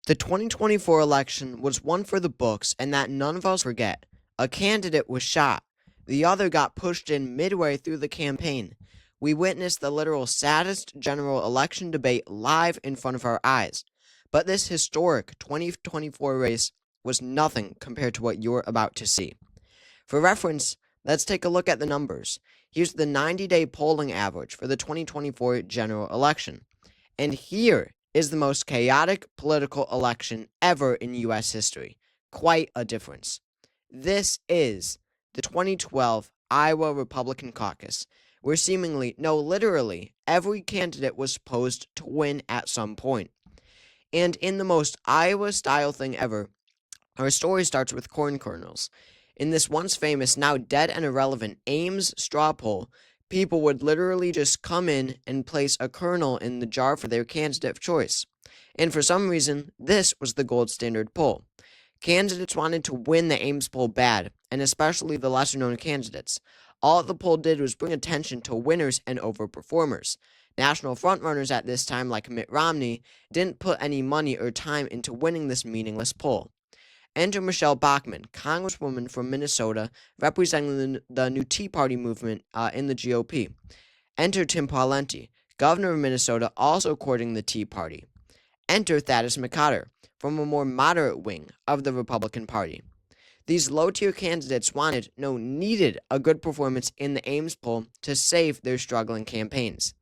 The 2024 election was one for the books, and that none of us forget. A candidate was shot. The other got pushed in midway through the campaign. We witnessed the literal saddest general election debate live in front of our eyes. But this historic 2024 race was nothing compared to what you're about to see. For reference, let's take a look at the numbers. Here's the 90-day polling average for the 2024 general election. And here is the most chaotic political election ever in U.S. history. Quite a difference. This is the 2012 Iowa Republican Caucus, where seemingly, no, literally, every candidate was supposed to win at some point. And in the most Iowa-style thing ever, our story starts with corn kernels. In this once famous, now dead and irrelevant Ames straw poll, people would literally just come in and place a kernel in the jar for their candidate of choice. And for some reason, this was the gold standard poll. Candidates wanted to win the Ames poll bad, and especially the lesser-known candidates. All the poll did was bring attention to winners and overperformers. National frontrunners at this time, like Mitt Romney, didn't put any money or time into winning this meaningless poll. Enter Michelle Bachmann, Congresswoman from Minnesota, representing the new Tea Party movement in the GOP. Enter Tim Pawlenty, governor of Minnesota, also courting the Tea Party. Enter Thaddeus McCotter, from a more moderate wing of the Republican Party. These low-tier candidates needed a good performance in the Ames poll to save their struggling campaigns.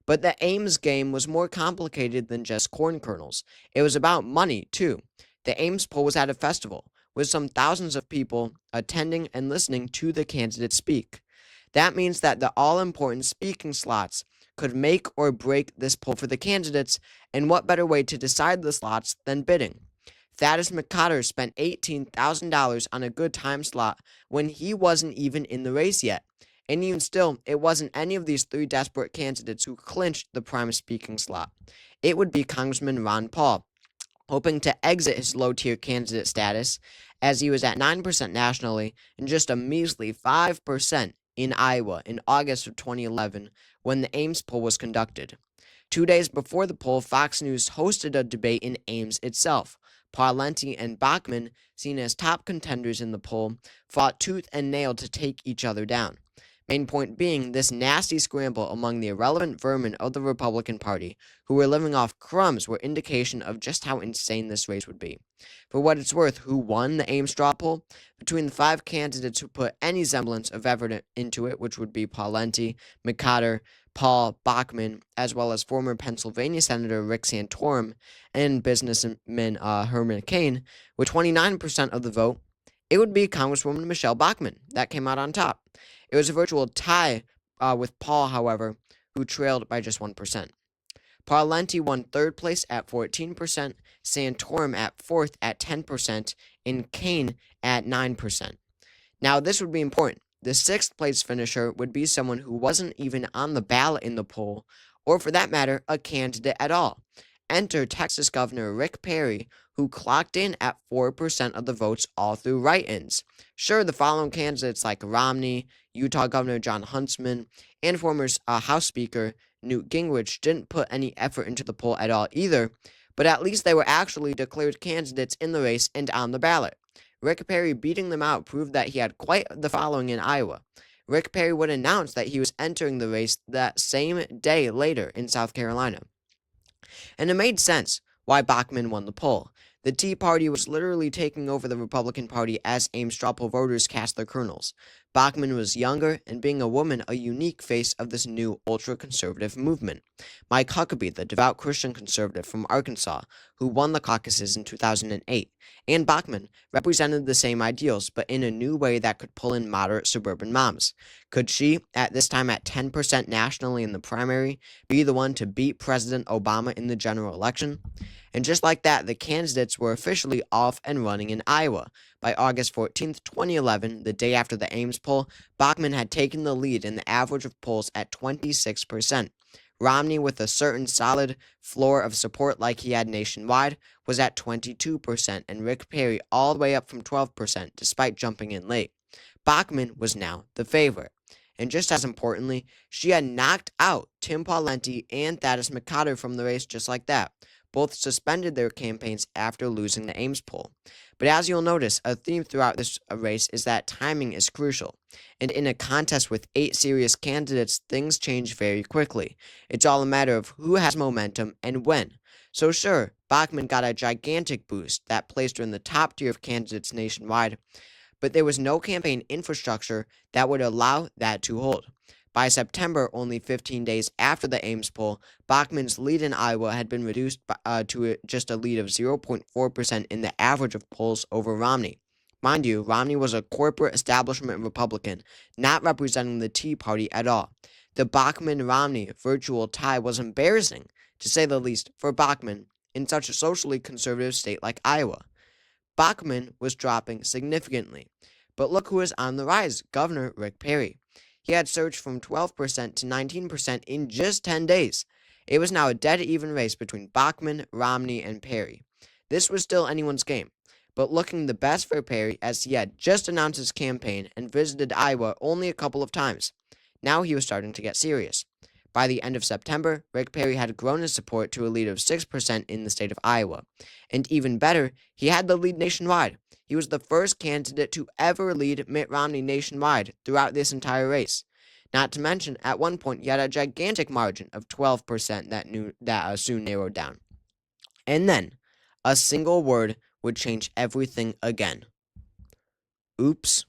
But the Ames game was more complicated than just corn kernels. It was about money, too. The Ames poll was at a festival, with some thousands of people attending and listening to the candidates speak. That means that the all-important speaking slots could make or break this poll for the candidates, and what better way to decide the slots than bidding? Thaddeus McCotter spent $18,000 on a good time slot when he wasn't even in the race yet. And even still, it wasn't any of these three desperate candidates who clinched the prime speaking slot. It would be Congressman Ron Paul, hoping to exit his low-tier candidate status, as he was at 9% nationally and just a measly 5% in Iowa in August of 2011 when the Ames poll was conducted. 2 days before the poll, Fox News hosted a debate in Ames itself. Pawlenty and Bachmann, seen as top contenders in the poll, fought tooth and nail to take each other down. Main point being this nasty scramble among the irrelevant vermin of the Republican Party, who were living off crumbs, were indication of just how insane this race would be. For what it's worth, who won the Ames straw poll? Between the five candidates who put any semblance of effort into it, which would be Pawlenty, McCotter, Paul, Bachmann, as well as former Pennsylvania Senator Rick Santorum and businessman Herman Cain, with 29% of the vote, it would be Congresswoman Michelle Bachmann that came out on top. It was a virtual tie with Paul, however, who trailed by just 1%. Pawlenty won third place at 14%, Santorum at fourth at 10%, and Cain at 9%. Now, this would be important. The sixth place finisher would be someone who wasn't even on the ballot in the poll, or for that matter, a candidate at all. Enter Texas Governor Rick Perry, who clocked in at 4% of the votes all through write-ins. Sure, the following candidates like Romney, Utah Governor John Huntsman, and former House Speaker Newt Gingrich didn't put any effort into the poll at all either, but at least they were actually declared candidates in the race and on the ballot. Rick Perry beating them out proved that he had quite the following in Iowa. Rick Perry would announce that he was entering the race that same day later in South Carolina. And it made sense why Bachmann won the poll. The Tea Party was literally taking over the Republican Party as Ames straw poll voters cast their kernels. Bachmann was younger, and being a woman, a unique face of this new ultra-conservative movement. Mike Huckabee, the devout Christian conservative from Arkansas, who won the caucuses in 2008, and Bachmann represented the same ideals, but in a new way that could pull in moderate suburban moms. Could she, at this time at 10% nationally in the primary, be the one to beat President Obama in the general election? And just like that, the candidates were officially off and running in Iowa. By August 14th, 2011, the day after the Ames poll, Bachmann had taken the lead in the average of polls at 26%. Romney, with a certain solid floor of support like he had nationwide, was at 22%, and Rick Perry all the way up from 12%, despite jumping in late. Bachmann was now the favorite. And just as importantly, she had knocked out Tim Pawlenty and Thaddeus McCotter from the race just like that. Both suspended their campaigns after losing the Ames poll. But as you'll notice, a theme throughout this race is that timing is crucial. And in a contest with 8 serious candidates, things change very quickly. It's all a matter of who has momentum and when. So sure, Bachmann got a gigantic boost that placed her in the top tier of candidates nationwide, but there was no campaign infrastructure that would allow that to hold. By September, only 15 days after the Ames poll, Bachmann's lead in Iowa had been reduced to just a lead of 0.4% in the average of polls over Romney. Mind you, Romney was a corporate establishment Republican, not representing the Tea Party at all. The Bachmann-Romney virtual tie was embarrassing, to say the least, for Bachmann in such a socially conservative state like Iowa. Bachmann was dropping significantly. But look who is on the rise, Governor Rick Perry. He had surged from 12% to 19% in just 10 days. It was now a dead-even race between Bachmann, Romney, and Perry. This was still anyone's game, but looking the best for Perry as he had just announced his campaign and visited Iowa only a couple of times. Now he was starting to get serious. By the end of September, Rick Perry had grown his support to a lead of 6% in the state of Iowa. And even better, he had the lead nationwide. He was the first candidate to ever lead Mitt Romney nationwide throughout this entire race. Not to mention, at one point, he had a gigantic margin of 12% that soon narrowed down. And then, a single word would change everything again. Oops.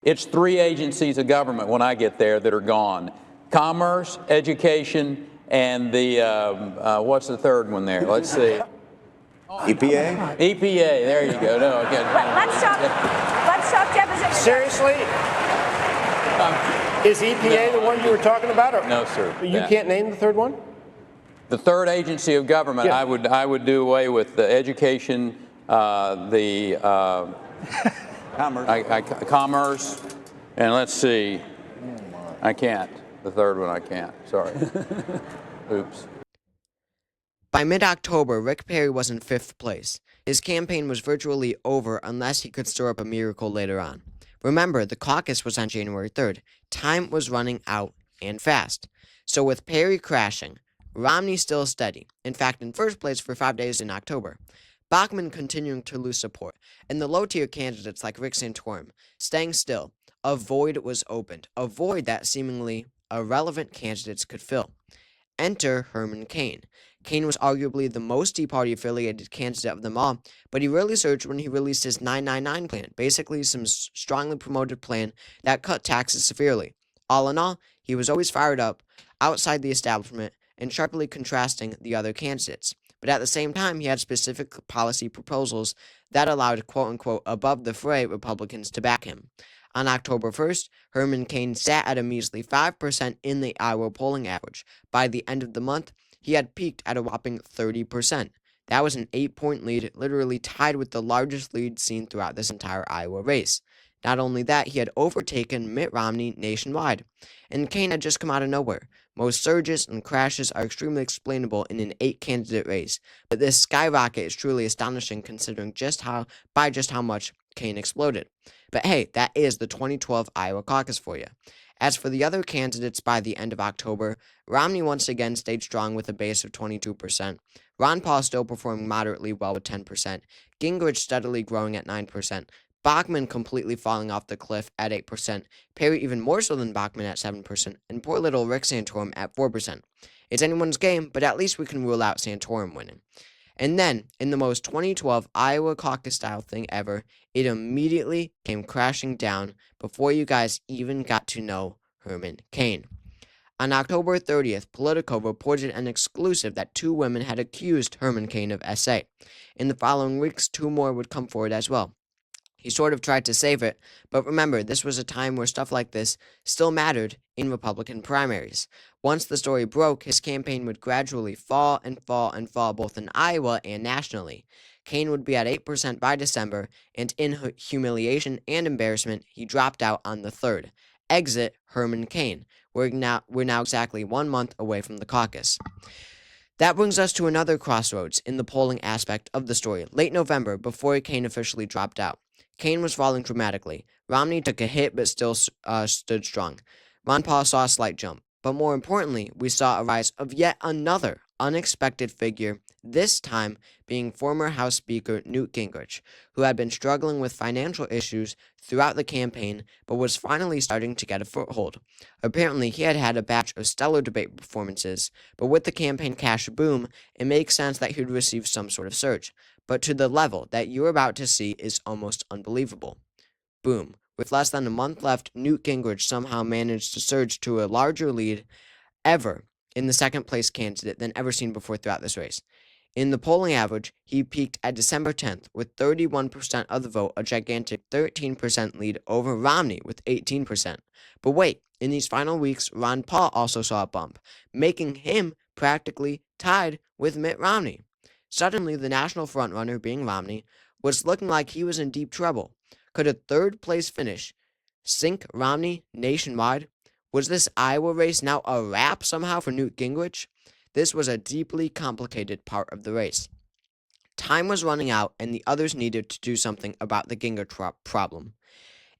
It's 3 agencies of government when I get there that are gone. Commerce, education, and the, what's the third one there? Let's see. EPA? EPA, there you go. No, okay. Let's talk deposition. Seriously? Is EPA the one you were talking about? Or No, sir. You can't name the third one? The third agency of government, Yeah. I would do away with the education, the commerce, and let's see. I can't. The third one I can't. Sorry. Oops. By mid-October, Rick Perry was in 5th place. His campaign was virtually over unless he could stir up a miracle later on. Remember, the caucus was on January 3rd. Time was running out, and fast. So with Perry crashing, Romney still steady, in fact in first place for 5 days in October. Bachmann continuing to lose support, and the low-tier candidates like Rick Santorum staying still. A void was opened, a void that seemingly irrelevant candidates could fill. Enter Herman Cain. Cain was arguably the most Tea Party-affiliated candidate of them all, but he really surged when he released his 999 plan, basically some strongly promoted plan that cut taxes severely. All in all, he was always fired up, outside the establishment, and sharply contrasting the other candidates. But at the same time, he had specific policy proposals that allowed quote-unquote above-the-fray Republicans to back him. On October 1st, Herman Cain sat at a measly 5% in the Iowa polling average. By the end of the month, he had peaked at a whopping 30%. That was an 8-point lead, literally tied with the largest lead seen throughout this entire Iowa race. Not only that, he had overtaken Mitt Romney nationwide. And Cain had just come out of nowhere. Most surges and crashes are extremely explainable in an 8-candidate race, but this skyrocket is truly astonishing considering just how much Cain exploded. But hey, that is the 2012 Iowa caucus for you. As for the other candidates by the end of October, Romney once again stayed strong with a base of 22%. Ron Paul still performing moderately well with 10%. Gingrich steadily growing at 9%. Bachmann completely falling off the cliff at 8%. Perry even more so than Bachmann at 7%. And poor little Rick Santorum at 4%. It's anyone's game, but at least we can rule out Santorum winning. And then, in the most 2012 Iowa caucus-style thing ever, it immediately came crashing down before you guys even got to know Herman Cain. On October 30th, Politico reported an exclusive that 2 women had accused Herman Cain of SA. In the following weeks, 2 more would come forward as well. He sort of tried to save it, but remember, this was a time where stuff like this still mattered in Republican primaries. Once the story broke, his campaign would gradually fall and fall and fall both in Iowa and nationally. Cain would be at 8% by December, and in humiliation and embarrassment, he dropped out on the 3rd. Exit Herman Cain. We're now exactly 1 month away from the caucus. That brings us to another crossroads in the polling aspect of the story, late November, before Cain officially dropped out. Cain was falling dramatically. Romney took a hit but still stood strong. Ron Paul saw a slight jump. But more importantly, we saw a rise of yet another unexpected figure this time being former House Speaker Newt Gingrich, who had been struggling with financial issues throughout the campaign but was finally starting to get a foothold. Apparently, he had had a batch of stellar debate performances, but with the campaign cash boom, it makes sense that he would receive some sort of surge. But to the level that you're about to see is almost unbelievable. Boom. With less than a month left, Newt Gingrich somehow managed to surge to a larger lead ever in the second place candidate than ever seen before throughout this race. In the polling average, he peaked at December 10th with 31% of the vote, a gigantic 13% lead over Romney with 18%. But wait, in these final weeks, Ron Paul also saw a bump, making him practically tied with Mitt Romney. Suddenly, the national frontrunner, being Romney, was looking like he was in deep trouble. Could a third-place finish sink Romney nationwide? Was this Iowa race now a wrap somehow for Newt Gingrich? This was a deeply complicated part of the race. Time was running out, and the others needed to do something about the Gingrich problem.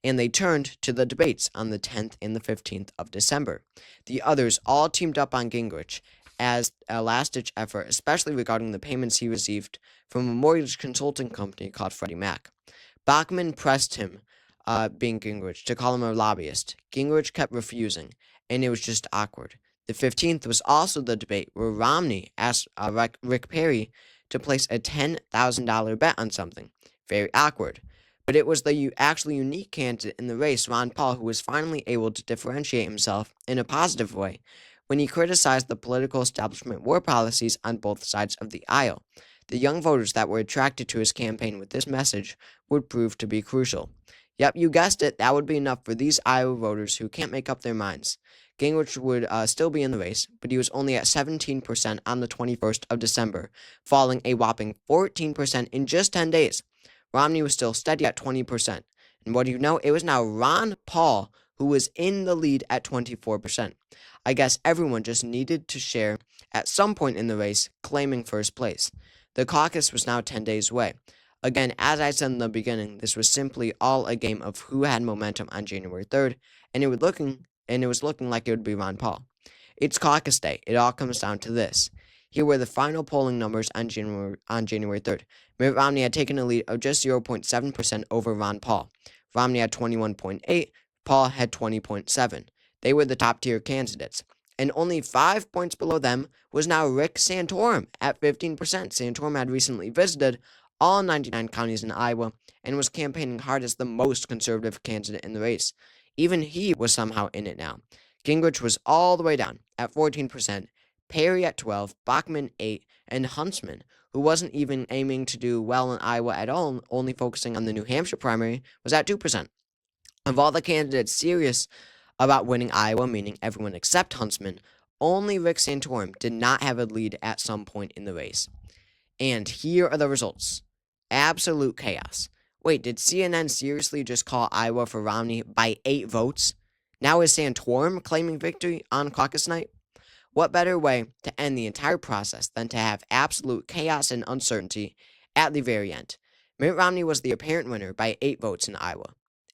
And they turned to the debates on the 10th and the 15th of December. The others all teamed up on Gingrich as a last-ditch effort, especially regarding the payments he received from a mortgage consulting company called Freddie Mac. Bachmann pressed him, being Gingrich, to call him a lobbyist. Gingrich kept refusing, and it was just awkward. The 15th was also the debate where Romney asked Rick Perry to place a $10,000 bet on something. Very awkward. But it was the actually unique candidate in the race, Ron Paul, who was finally able to differentiate himself in a positive way when he criticized the political establishment war policies on both sides of the aisle. The young voters that were attracted to his campaign with this message would prove to be crucial. Yep, you guessed it, that would be enough for these Iowa voters who can't make up their minds. Gingrich would still be in the race, but he was only at 17% on the 21st of December, falling a whopping 14% in just 10 days. Romney was still steady at 20%. And what do you know? It was now Ron Paul who was in the lead at 24%. I guess everyone just needed to share at some point in the race, claiming first place. The caucus was now 10 days away. Again, as I said in the beginning, this was simply all a game of who had momentum on January 3rd, and it was looking like it would be Ron Paul. It's caucus day. It all comes down to this. Here were the final polling numbers on January 3rd. Mitt Romney had taken a lead of just 0.7% over Ron Paul. Romney had 21.8%, Paul had 20.7%. They were the top-tier candidates. And only 5 points below them was now Rick Santorum at 15%. Santorum had recently visited all 99 counties in Iowa and was campaigning hard as the most conservative candidate in the race. Even he was somehow in it now. Gingrich was all the way down at 14%, Perry at 12%, Bachmann 8%, and Huntsman, who wasn't even aiming to do well in Iowa at all, only focusing on the New Hampshire primary, was at 2%. Of all the candidates serious about winning Iowa, meaning everyone except Huntsman, only Rick Santorum did not have a lead at some point in the race. And here are the results. Absolute chaos. Wait, did CNN seriously just call Iowa for Romney by 8 votes? Now is Santorum claiming victory on caucus night? What better way to end the entire process than to have absolute chaos and uncertainty at the very end? Mitt Romney was the apparent winner by 8 votes in Iowa.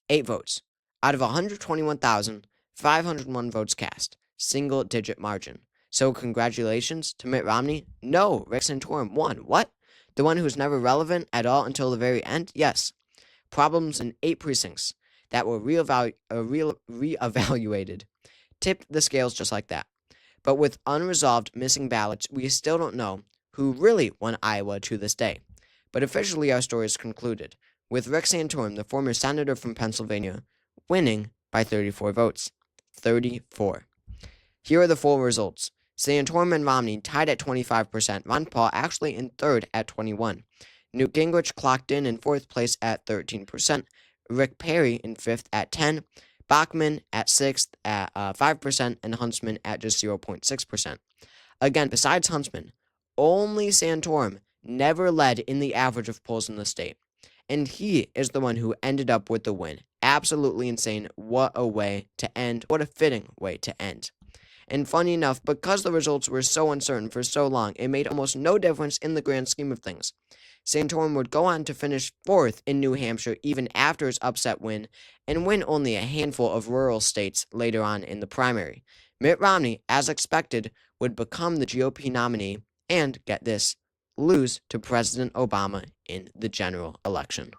8 votes. Out of 121,501 votes cast. Single-digit margin. So congratulations to Mitt Romney? No, Rick Santorum won. What? The one who's never relevant at all until the very end? Yes. Problems in 8 precincts that were reevaluated tipped the scales just like that. But with unresolved missing ballots, we still don't know who really won Iowa to this day. But officially our story is concluded, with Rick Santorum, the former senator from Pennsylvania, winning by 34 votes. 34. Here are the full results. Santorum and Romney tied at 25%, Ron Paul actually in third at 21%. Newt Gingrich clocked in 4th place at 13%, Rick Perry in 5th at 10%, Bachmann at 6th at 5%, and Huntsman at just 0.6%. Again, besides Huntsman, only Santorum never led in the average of polls in the state. And he is the one who ended up with the win. Absolutely insane. What a way to end. What a fitting way to end. And funny enough, because the results were so uncertain for so long, it made almost no difference in the grand scheme of things. Santorum would go on to finish 4th in New Hampshire even after his upset win, and win only a handful of rural states later on in the primary. Mitt Romney, as expected, would become the GOP nominee and, get this, lose to President Obama in the general election.